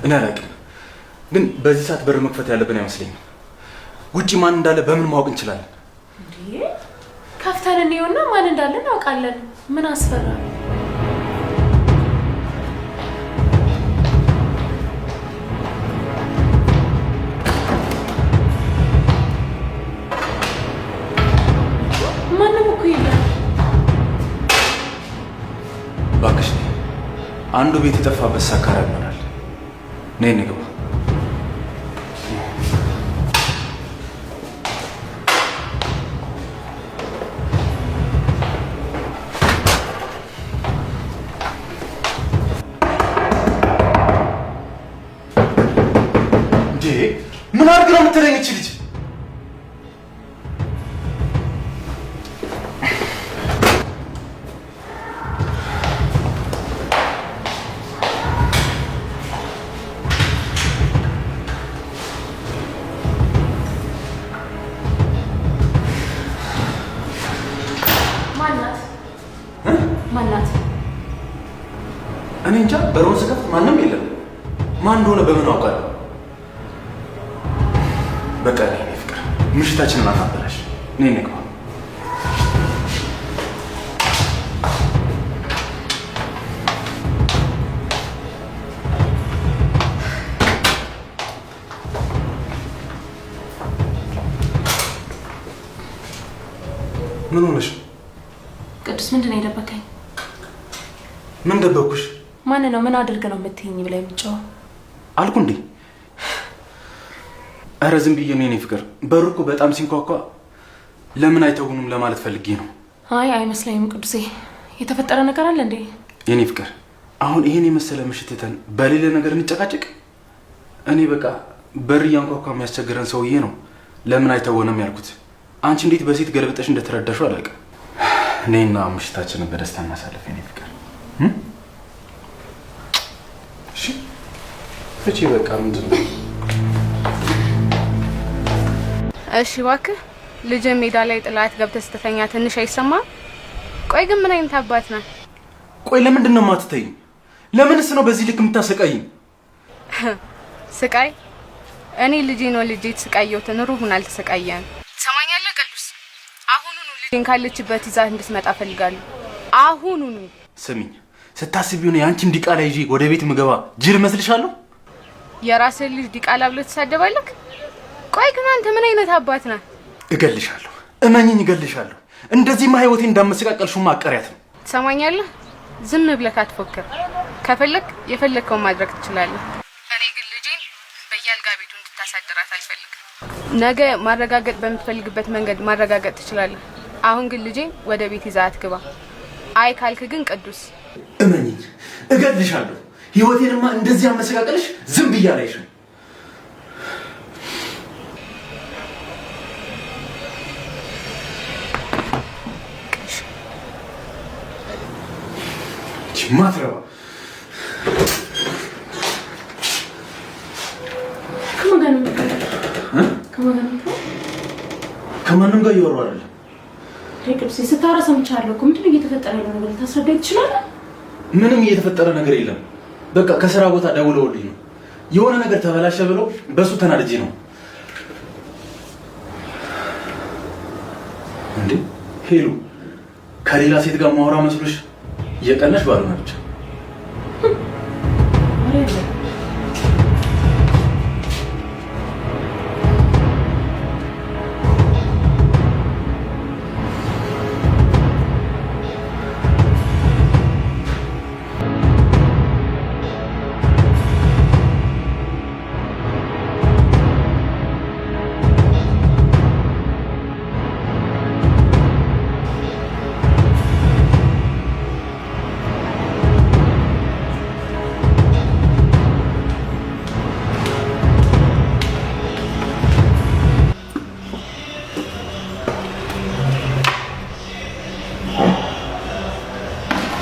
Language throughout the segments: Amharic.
እኔ አላውቅም፣ ግን በዚህ ሰዓት በር መክፈት ያለብን አይመስለኝም። ውጪ ማን እንዳለ በምን ማወቅ እንችላለን? እንዴ ከፍተን እንየውና ማን እንዳለ እናውቃለን። ምን አስፈራ? እባክሽ አንዱ ቤት የጠፋበት ሳካራ ይሆናል። ነይ እንግባ። እንዴ ምን አድርግ ነው የምትለኝ እቺ ልጅ? ማናት? እኔ እንጃ። በሩን ስከፍት ማንም የለም። ማን እንደሆነ በምን አውቃለሁ? በቃ እኔ ፍቅር ምሽታችንን አናበላሽ። ነይ እንግባ። ምን ሆነሽ? ቅዱስ ምንድን ነው የደበቀኝ? ምን ደበኩሽ? ማን ነው ምን አድርግ ነው የምትይኝ ብላ የምትጮህ አልኩ እንዴ? ኧረ ዝም ብዬ ነው የኔ ፍቅር። በሩ እኮ በጣም ሲንኳኳ ለምን አይተውንም ለማለት ፈልጌ ነው። አይ አይመስለኝም ቅዱሴ። የተፈጠረ ነገር አለ እንዴ? የኔ ፍቅር አሁን ይሄን የመሰለ ምሽት ትተን በሌላ ነገር እንጨቃጨቅ? እኔ በቃ በር እያንኳኳ የሚያስቸግረን ሰውዬ ነው ለምን አይተውንም ያልኩት። አንቺ እንዴት በሴት ገልብጠሽ እንደተረዳሽው አላውቅም። እኔና ምሽታችንን በደስታ እናሳልፍ የኔ ፍቅር። እሺ እቺ በቃ ምንድን ነው? እሺ እባክህ ልጅ ሜዳ ላይ ጥላት ገብተህ ስትተኛ ትንሽ አይሰማም? ቆይ ግን ምን አይነት አባት ነህ? ቆይ ለምንድን ነው የማትተይኝ? ለምንስ ነው በዚህ ልክ የምታሰቃይኝ? ስቃይ? እኔ ልጄ ነው ልጄ ተሰቃየሁትን ሩሁን አልተሰቃየም። ትሰማኛለህ ቅዱስ? አሁኑኑ ልጄን ካለችበት ይዛ እንድትመጣ ፈልጋለሁ። አሁኑኑ። ስሚኝ፣ ስታስቢው ነው ያንቺን ዲቃላ ይዤ ወደ ቤት ምገባ ጅል መስልሻለሁ? የራስህን ልጅ ዲቃላ ብለህ ትሳደባለህ? ቆይ ግን አንተ ምን አይነት አባት ነህ? እገልሻለሁ፣ እመኝኝ እገልሻለሁ። እንደዚህማ ህይወቴ እንዳመሰቃቀልሽው ማቀሪያት ነው። ትሰማኛለህ? ዝም ብለህ አትፎክር። ከፈለክ የፈለከውን ማድረግ ትችላለህ። እኔ ግን ልጄን በየአልጋ ቤቱ እንድታሳድራት አልፈልግም። ነገ ማረጋገጥ በምትፈልግበት መንገድ ማረጋገጥ ትችላለህ። አሁን ግን ልጄን ወደ ቤት ይዛት ግባ። አይ ካልክ ግን ቅዱስ እመኝኝ እገልሻለሁ። ህይወቴንማ እንደዚህ አመሰቃቀልሽ ዝም ብዬ አላይሽም። ማትረባ ከማንም ጋር እያወራሁ አይደለም። ቅዱስ ስታወራ ሰምቻለሁ እኮ። ምንድን ነው እየተፈጠረ ያለው ነገር ልታስረዳኝ ትችላለህ? ምንም እየተፈጠረ ነገር የለም። በቃ ከስራ ቦታ ደውለውልኝ ነው የሆነ ነገር ተበላሸ ብለው በሱ ተናድጄ ነው። እንዴ ሄሉ፣ ከሌላ ሴት ጋር ማውራ መስሎሽ እየቀነሽ ባልሆነ ብቻ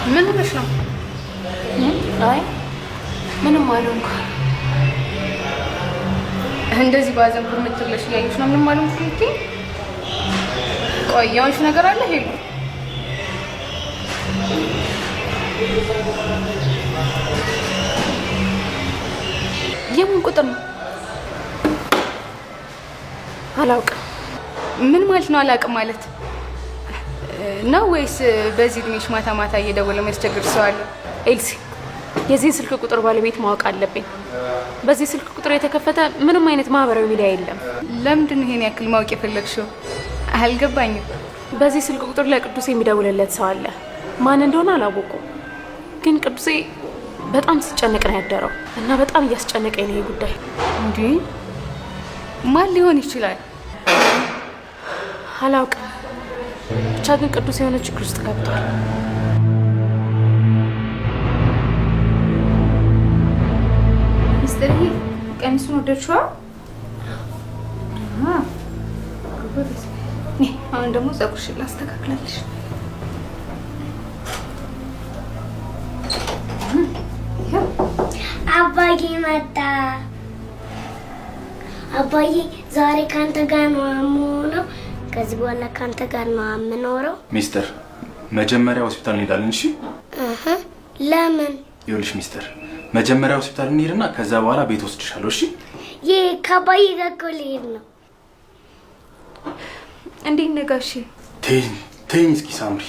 ምን ሆነሽ ነው? አይ ምንም አልሆንኩም። እንደዚህ ባዘን ኩርምት ብለሽ እያየሽ ነው። ምንም አልሆንኩም እንዴ? ቆይ ያንቺ ነገር አለ ሄሉ? የምን ቁጥር ነው? አላውቅም። ምን ማለት ነው አላውቅም ማለት ነው? ወይስ በዚህ እድሜሽ ማታ ማታ እየደወለ የሚያስቸግር ሰው አለ? ኤልሲ የዚህ ስልክ ቁጥር ባለቤት ማወቅ አለብኝ። በዚህ ስልክ ቁጥር የተከፈተ ምንም አይነት ማህበራዊ ሚዲያ የለም። ለምንድን ነው ይሄን ያክል ማወቅ የፈለግሽው? አልገባኝም። በዚህ ስልክ ቁጥር ለቅዱሴ የሚደውልለት ሰው አለ። ማን እንደሆነ አላወቁም፣ ግን ቅዱሴ በጣም ሲጨነቅ ነው ያደረው እና በጣም እያስጨነቀኝ ነው ይሄ ጉዳይ። እንዴ ማን ሊሆን ይችላል? አላውቅም፣ ብቻ ግን ቅዱሴ የሆነ ችግር ውስጥ ገብቷል። ሚስጥርዬ ቀሚሱን ወደድሽው? አሁን ደግሞ ፀጉርሽን ላስተካክላለሽ። አባዬ መጣ። አባዬ ዛሬ ካንተ ጋር ነው የምሆነው። ከዚህ በኋላ ካንተ ጋር ነው የምኖረው። ሚስተር መጀመሪያ ሆስፒታል እንሄዳለን። እሺ? ለምን? ይኸውልሽ ሚስተር መጀመሪያ ሆስፒታል እንሄድና ከዛ በኋላ ቤት ወስድሻለሁ። እሺ? ይሄ ከአባዬ ጋር እኮ ልሄድ ነው። እንዴት ነጋሽ? ተይኝ እስኪ ሳምሪ፣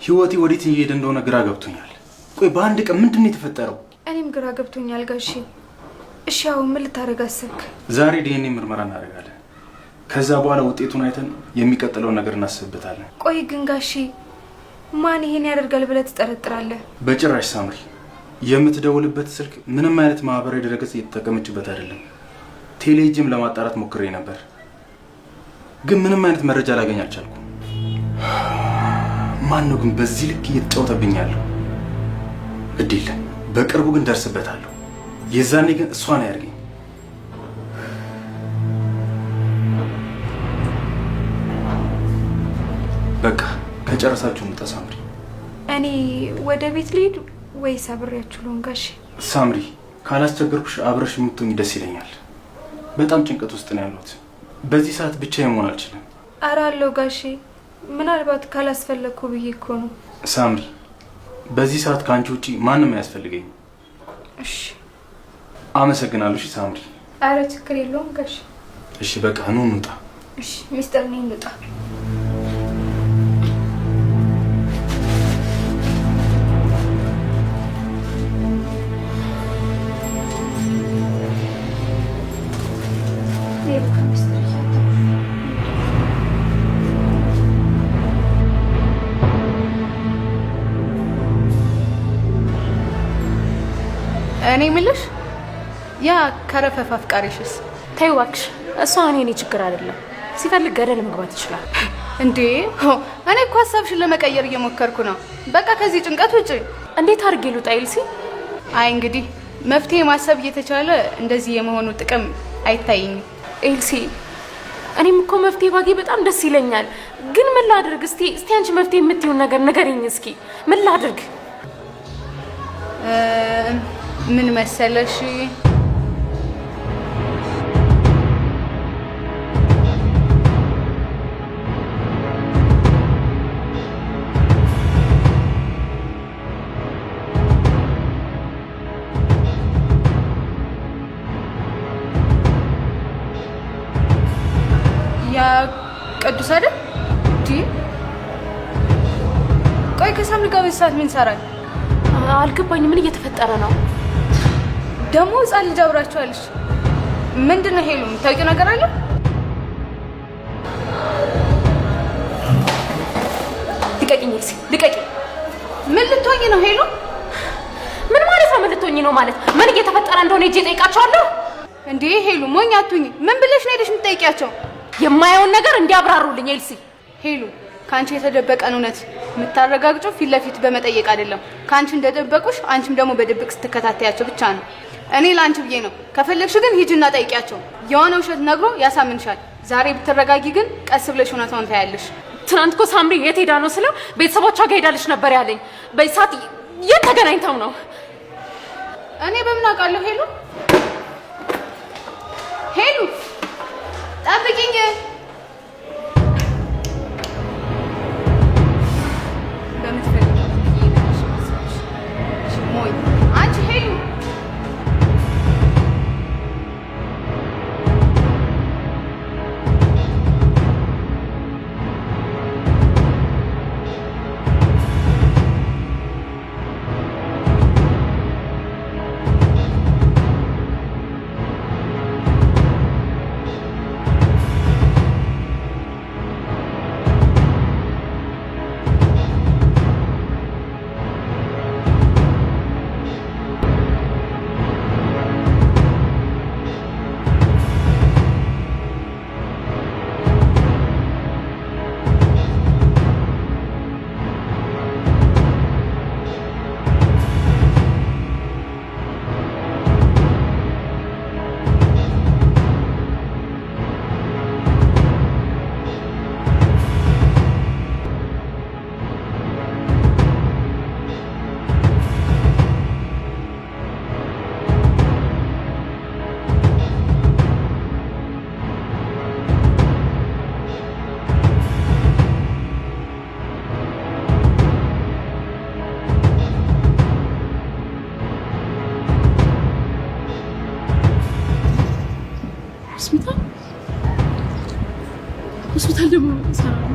ህይወቴ ወዴት እየሄደ እንደሆነ ግራ ገብቶኛል። ቆይ በአንድ ቀን ምንድን ነው የተፈጠረው? እኔም ግራ ገብቶኛል ጋሺ። እሺ አሁን ምን ልታደርግ አሰብክ? ዛሬ ዲኤንኤ ምርመራ እናደርጋለን። ከዛ በኋላ ውጤቱን አይተን የሚቀጥለውን ነገር እናስብበታለን። ቆይ ግን ጋሺ ማን ይሄን ያደርጋል ብለህ ትጠረጥራለህ? በጭራሽ ሳምሪ፣ የምትደውልበት ስልክ ምንም አይነት ማህበራዊ ድረገጽ እየተጠቀመችበት አይደለም። ቴሌጅም ለማጣራት ሞክሬ ነበር፣ ግን ምንም አይነት መረጃ ላገኝ አልቻልኩም። ማን ነው ግን በዚህ ልክ እየተጫወተብኝ ያለው? ግድ የለም በቅርቡ ግን ደርስበታለሁ። የዛኔ ግን እሷን አያርገኝ። በቃ ከጨረሳችሁ እንውጣ ሳምሪ። እኔ ወደ ቤት ልሂድ ወይስ አብሬያችሁ ልሆን ጋሺ? ሳምሪ ካላስቸገርኩሽ አብረሽ የምትሆኝ ደስ ይለኛል። በጣም ጭንቀት ውስጥ ነው ያለሁት። በዚህ ሰዓት ብቻዬን መሆን አልችልም። ኧረ አለሁ ጋሺ፣ ምናልባት ካላስፈለግኩ ብዬ እኮ ነው። ሳምሪ በዚህ ሰዓት ከአንቺ ውጪ ማንም አያስፈልገኝ። እሺ አመሰግናለሁ። እሺ ሳምሪ። ኧረ ችግር የለውም ጋሺ። እሺ በቃ ኑ እንውጣ። እሺ ሚስተር ነኝ እንውጣ። እኔ የምልሽ ያ ከረፈፍ አፍቃሪሽስ? ተይው እባክሽ፣ እሷ እኔ ችግር አይደለም። ሲፈልግ ገደል መግባት ይችላል። እንዴ እኔ እኮ ሀሳብሽን ለመቀየር እየሞከርኩ ነው። በቃ ከዚህ ጭንቀት ውጪ። እንዴት አድርጌ ልውጣ ኤልሲ? አይ እንግዲህ መፍትሄ ማሰብ እየተቻለ እንደዚህ የመሆኑ ጥቅም አይታየኝም ኤልሲ። እኔም እኮ መፍትሄ ባጌ በጣም ደስ ይለኛል፣ ግን ምን ላድርግ? እስቲ አንቺ መፍትሄ የምትይውን ነገር ንገሪኝ እስኪ። ምን ላድርግ? ምን መሰለሽ፣ ያ ቅዱስ አይደል? ቆይ ከሳምሪ ጋር በዚህ ሰዓት ምን ይሰራል? አልገባኝም። ምን እየተፈጠረ ነው? ደግሞ ህፃን ልጅ አብራችኋለች። ምንድን ነው ሄሉ? የምታውቂው ነገር አለ? ልቀቂኝ ኤልሲ፣ ልቀቂኝ። ምን ልትሆኚ ነው ሄሉ? ምን ማለት ነው? ምን ልትሆኚ ነው ማለት? ምን እየተፈጠረ እንደሆነ ሂጅ እጠይቃቸዋለሁ። እንዴ ሄሉ ሞኝ አትሁኚ። ምን ብለሽ ነው ሄደሽ የምትጠይቂያቸው? የማየውን ነገር እንዲያብራሩልኝ ኤልሲ። ሄሉ ካንቺ የተደበቀን እውነት የምታረጋግጪው ፊት ለፊት በመጠየቅ አይደለም። ካንቺ እንደደበቁሽ አንቺም ደግሞ በድብቅ ስትከታተያቸው ብቻ ነው። እኔ ላንቺ ብዬ ነው። ከፈለግሽ ግን ሂጂና ጠይቂያቸው። የሆነ ውሸት ነግሮ ያሳምንሻል። ዛሬ ብትረጋጊ ግን ቀስ ብለሽ እውነታውን ታያለሽ። ትናንት እኮ ሳምሪ የት ሄዳ ነው ስለው ቤተሰቦቿ ጋር ሄዳለች ነበር ያለኝ። በዚህ ሰዓት የት ተገናኝተው ነው? እኔ በምን አውቃለሁ? ሄሉ ሄሉ ጠብቂኝ። ሆስፒታል ደግሞ እሰራለሁ።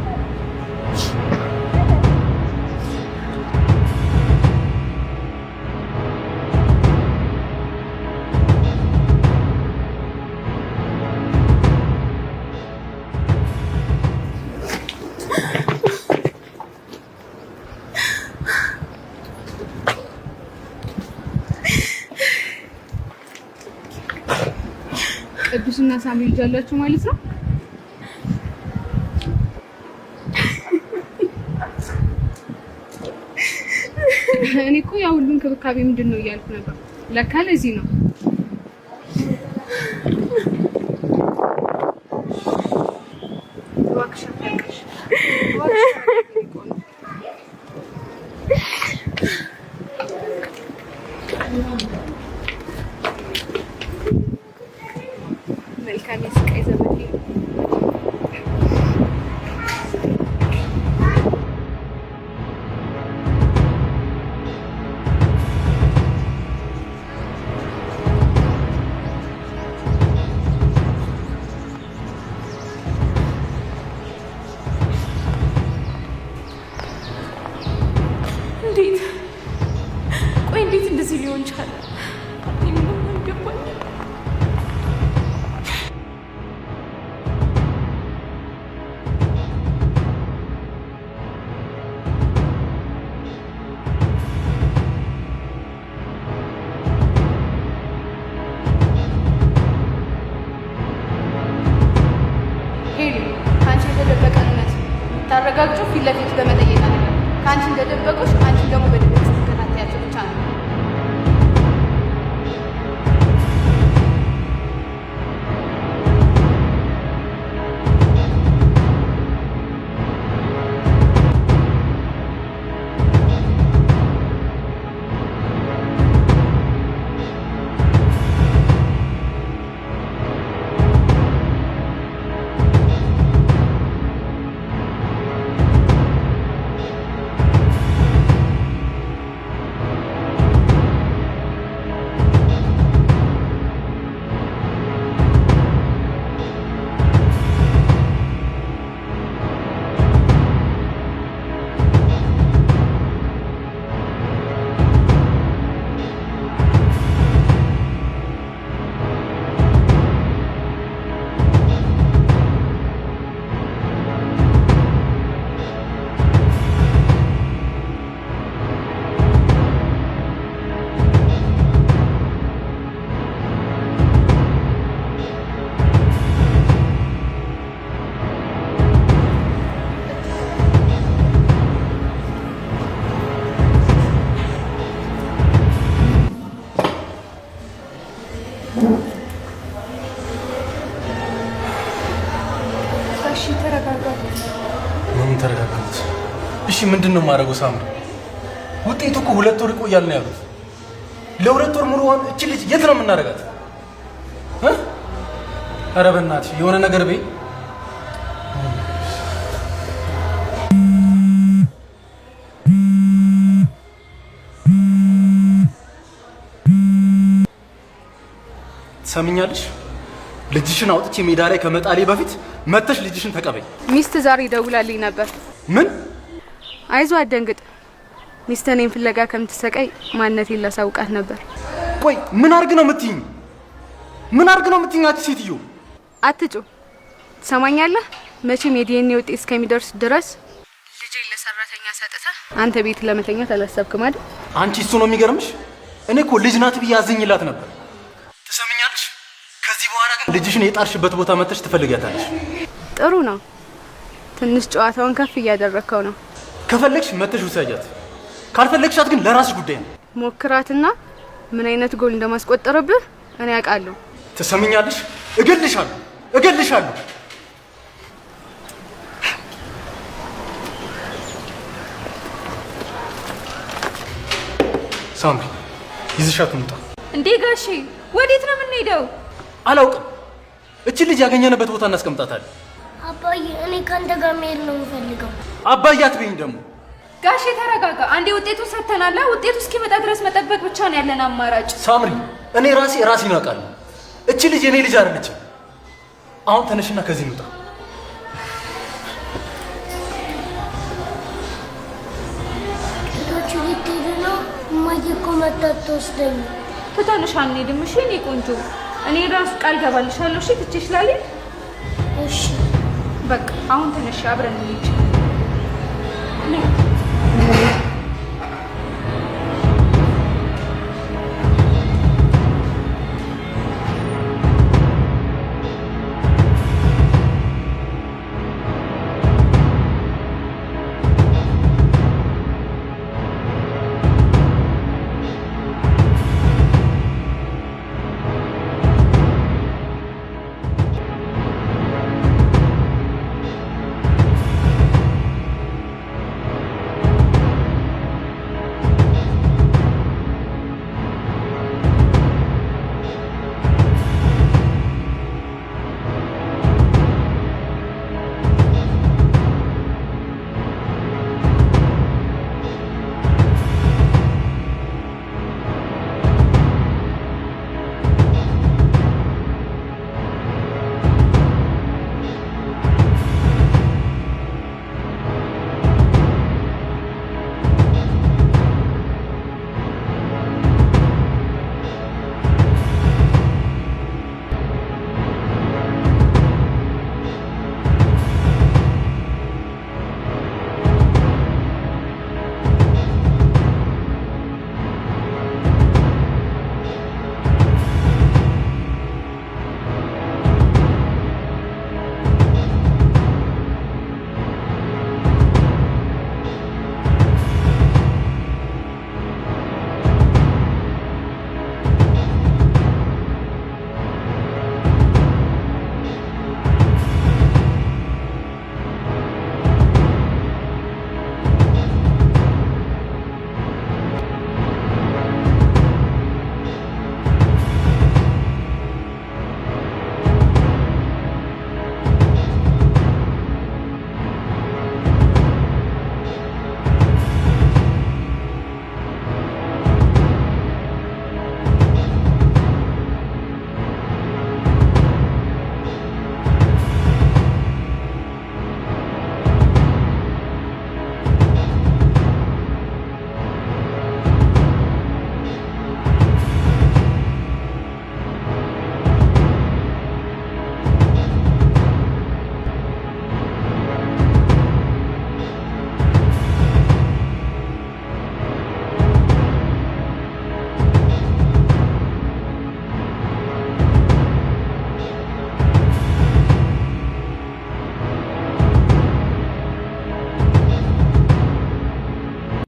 ቅዱስና ሳሚ ልጅ አላችሁ ማለት ነው? እኔ እኮ ያው ሁሉ እንክብካቤ ምንድን ነው እያልኩ ነበር። ለካ ለዚህ ነው። መልካም የስቃይ ዘመን እንዴት እንደዚህ ሊሆን ቻለ? ምንም አልገባኝም። ሄሊ ከአንቺ የተደበቀ እውነት የምታረጋግጪው ፊት ለፊት በመጠየቅ አይደለም። ከአንቺ እንደደበቁሽ አንቺ ደግሞ በድብቅ ስትከታተያቸው ብቻ ነው። እሺ ምንድነው ማረጋው? ሳምሪ ውጤቱ እኮ 2 ወር ይቆያል ነው ያሉት። ለ2 ወር ሙሉ እቺ ልጅ የት ነው የምናረጋት? ኧረ በእናትሽ የሆነ ነገር በይ። ሰምኛለሽ? ልጅሽን አውጥቼ ሜዳ ላይ ከመጣሌ በፊት መተሽ ልጅሽን ተቀበይ። ሚስት ዛሬ ደውላልኝ ነበር። ምን? አይዞ አደንግጥ። ሚስት እኔን ፍለጋ ከምትሰቃይ ማንነቴን ላሳውቃት ነበር። ቆይ ምን አርግ ነው የምትይኝ? ምን አርግ ነው የምትይኝ? አንቺ ሴትዮ አትጩ። ትሰማኛለህ? መቼም የዲኤንኤ ውጤት እስከሚደርስ ድረስ ልጄን ለሰራተኛ ሰጥተህ አንተ ቤት ለመተኛት አላሰብክም አይደል? አንቺ እሱ ነው የሚገርምሽ? እኔ እኮ ልጅ ናት ብዬ አዝኝላት ነበር። ትሰምኛለሽ? ከዚህ በኋላ ግን ልጅሽን የጣርሽበት ቦታ መተሽ ትፈልጊያታለሽ። ጥሩ ነው። ትንሽ ጨዋታውን ከፍ እያደረግከው ነው። ከፈለግሽ መተሽ ውሰጃት፣ ካልፈለግሻት ግን ለራስሽ ጉዳይ ነው። ሞክራትና ምን አይነት ጎል እንደማስቆጠርብህ እኔ አውቃለሁ። ትሰምኛለሽ? እገልሻለሁ፣ እገልሻለሁ። ሳምሪ ይዘሻት እንውጣ። እንዴ ጋሼ ወዴት ነው የምንሄደው? አላውቅም። እቺ ልጅ ያገኘንበት ቦታ እናስቀምጣታለን። አባዬ እኔ ካንተ ጋር መሄድ ነው የምፈልገው። አባዬ አትበይኝ ደግሞ። ጋሼ ተረጋጋ። አንዴ ውጤቱን ሰጥተናል። ውጤቱ እስኪመጣ ድረስ መጠበቅ ብቻ ነው ያለን አማራጭ። ሳምሪ እኔ ራሴን አውቃለሁ። እቺ ልጅ የኔ ልጅ አይደለችም። አሁን ተነሽና ከዚህ እንውጣ። መጣት ወስደኝ ትተንሽ አንሄድም። እሺ እኔ ቆንጆ እኔ ራሱ ቃል ገባልሻለሁ። እሺ ትቼሽ ላልሄድ። እሺ በቃ አሁን ተነሽ አብረን እንሂድ።